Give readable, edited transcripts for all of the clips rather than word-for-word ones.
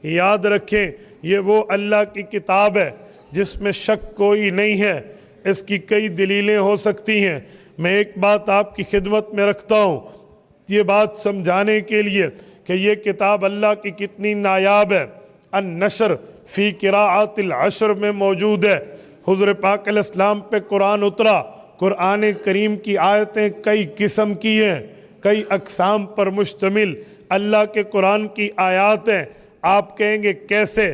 याद रखें, ये वो अल्लाह की किताब है जिसमें शक कोई नहीं है। इसकी कई दलीलें हो सकती हैं। मैं एक बात आपकी खिदमत में रखता हूँ, ये बात समझाने के लिए कि ये किताब अल्लाह की कितनी नायाब है। अन-नशर फ़ी क़िराअतिल अशर में मौजूद है। हुज़ूर पाक अलैहिस्सलाम पे कुरान उतरा। कुरान करीम की आयतें कई किस्म की हैं, कई अक़साम पर मुश्तमिल अल्लाह के कुरान की आयात हैं। आप कहेंगे कैसे,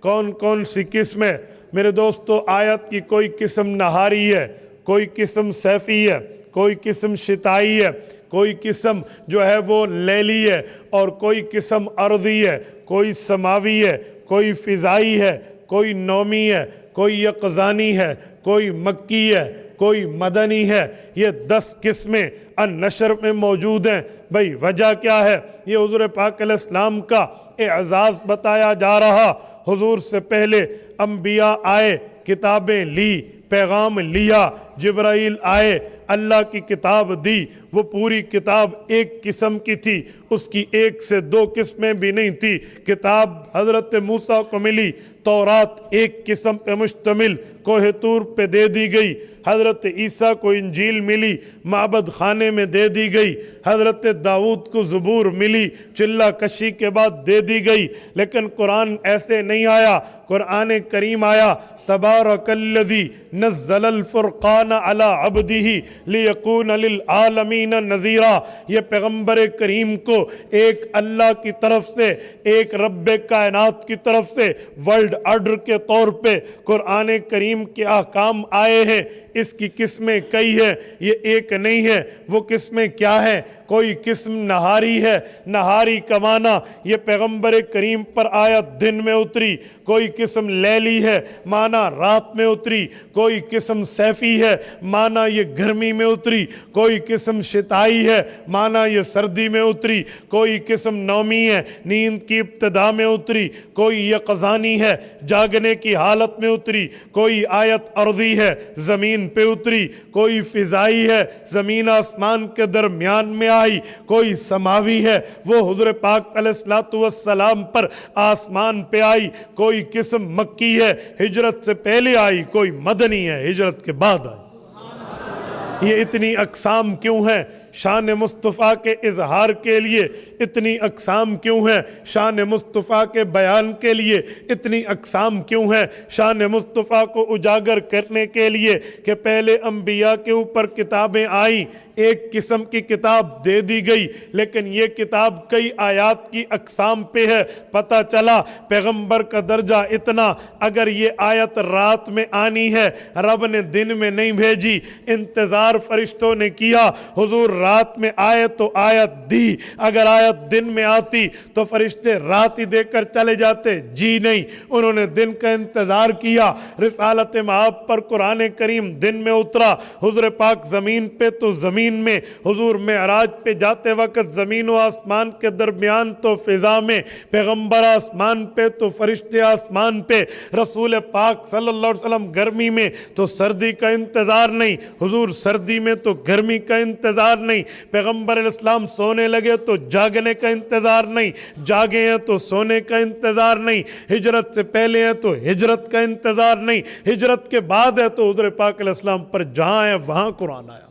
कौन कौन सी किस्म है? मेरे दोस्तों, आयत की कोई किस्म नहारी है, कोई किस्म सैफ़ी है, कोई किस्म शिताई है, कोई किस्म जो है वो लैली है, और कोई किस्म अर्दी है, कोई समावी है, कोई फ़िज़ाई है, कोई नौमी है, कोई यक़ज़ानी है, कोई मक्की है, कोई मदनी है। ये 10 किस्में अन-नशर में मौजूद हैं। भाई वजह क्या है? ये हुज़ूर पाक अलैहिस्सलाम का एजाज़ बताया जा रहा। हुज़ूर से पहले अंबिया आए, किताबें ली, पैगाम लिया, जिब्राइल आए, अल्लाह की किताब दी। वो पूरी किताब एक किस्म की थी, उसकी 1 से 2 किस्में भी नहीं थी। किताब हज़रत मूसा को मिली, तौरात एक किस्म पे मुश्तमिल कोहे तूर पे दे दी गई। हज़रत ईसा को इंजील मिली, माबद खाने में दे दी गई। हज़रत दाऊद को ज़बूर मिली, चिल्ला कशी के बाद दे दी गई। लेकिन कुरान ऐसे नहीं आया। कुरान करीम आया, तबारकल्लज़ी नज़्ज़लल फ़ुरक़ान अला अब्दिही लियकून लिल आलमीन नज़ीरा। ये पैगम्बर करीम को एक अल्लाह की तरफ से, एक रब्बे कायनात की तरफ से वर्ल्ड ऑर्डर के तौर पे कुरान करीम के अहकाम आए हैं। इसकी किस्में कई हैं, ये एक नहीं है। वो किस्में क्या हैं? कोई किस्म नहारी है। नहारी का माना ये पैगम्बर करीम पर आयत दिन में उतरी। कोई किस्म लैली है, माना रात में उतरी। कोई किस्म सैफ़ी है, माना ये गर्मी में उतरी। कोई किस्म शिताई है, माना ये सर्दी में उतरी। कोई किस्म नौमी है, नींद की इब्तिदा में उतरी। कोई यक़ज़ानी है, जागने की हालत में उतरी। कोई आयत अर्ज़ी है, ज़मीन पे उतरी। कोई फ़िज़ाई है, ज़मीन आसमान के दरमियान में आई। कोई समावी है, वो हुज़ूर पाक अलैहिस्सलातु वस्सलाम पर आसमान पे आई। कोई किस्म मक्की है, हिजरत से पहले आई। कोई मदनी है, हिजरत के बाद आई। ये इतनी अक़साम क्यों हैं? शान मुस्तफ़ा के इजहार के लिए इतनी अक़साम क्यों हैं? शान मुस्तफ़ा के बयान के लिए इतनी अक़साम क्यों हैं? शान मुस्तफ़ा को उजागर करने के लिए कि पहले अंबिया के ऊपर किताबें आई, एक किस्म की किताब दे दी गई, लेकिन ये किताब कई आयात की अक़साम पे है। पता चला पैगम्बर का दर्जा इतना, अगर ये आयत रात में आनी है, रब ने दिन में नहीं भेजी। इंतज़ार फरिश्तों ने किया, हुजूर रात में आए तो आयत दी। अगर आयत दिन में आती तो फरिश्ते रात ही देकर चले जाते। जी नहीं, उन्होंने दिन का इंतजार किया। रिसालत माब पर कुरान करीम दिन में उतरा। हुजूर पाक जमीन पे तो जमीन में, हुजूर मेराज पे जाते वक्त जमीन व आसमान के दरमियान तो फिजा में, पैगंबर आसमान पे तो फरिश्ते आसमान पे, रसूल पाक सल्लल्लाहु अलैहि वसल्लम गर्मी में तो सर्दी का इंतजार नहीं, हुजूर सर्दी में तो गर्मी का इंतजार नहीं। पैगंबर इस्लाम सोने लगे तो जागने का इंतजार नहीं, जागे हैं तो सोने का इंतजार नहीं। हिजरत से पहले है तो हिजरत का इंतजार नहीं, हिजरत के बाद है तो हुजूर पाक अलैहिस्सलाम पर जहां है वहां कुरान आया।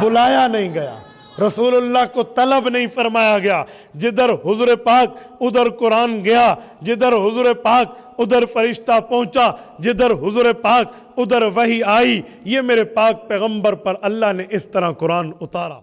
बुलाया नहीं गया, रसूलुल्लाह को तलब नहीं फरमाया गया। जिधर हुजूर पाक उधर कुरान गया, जिधर हुजूर पाक उधर फरिश्ता पहुंचा, जिधर हुजूर पाक उधर वही आई। ये मेरे पाक पैगंबर पर अल्लाह ने इस तरह कुरान उतारा।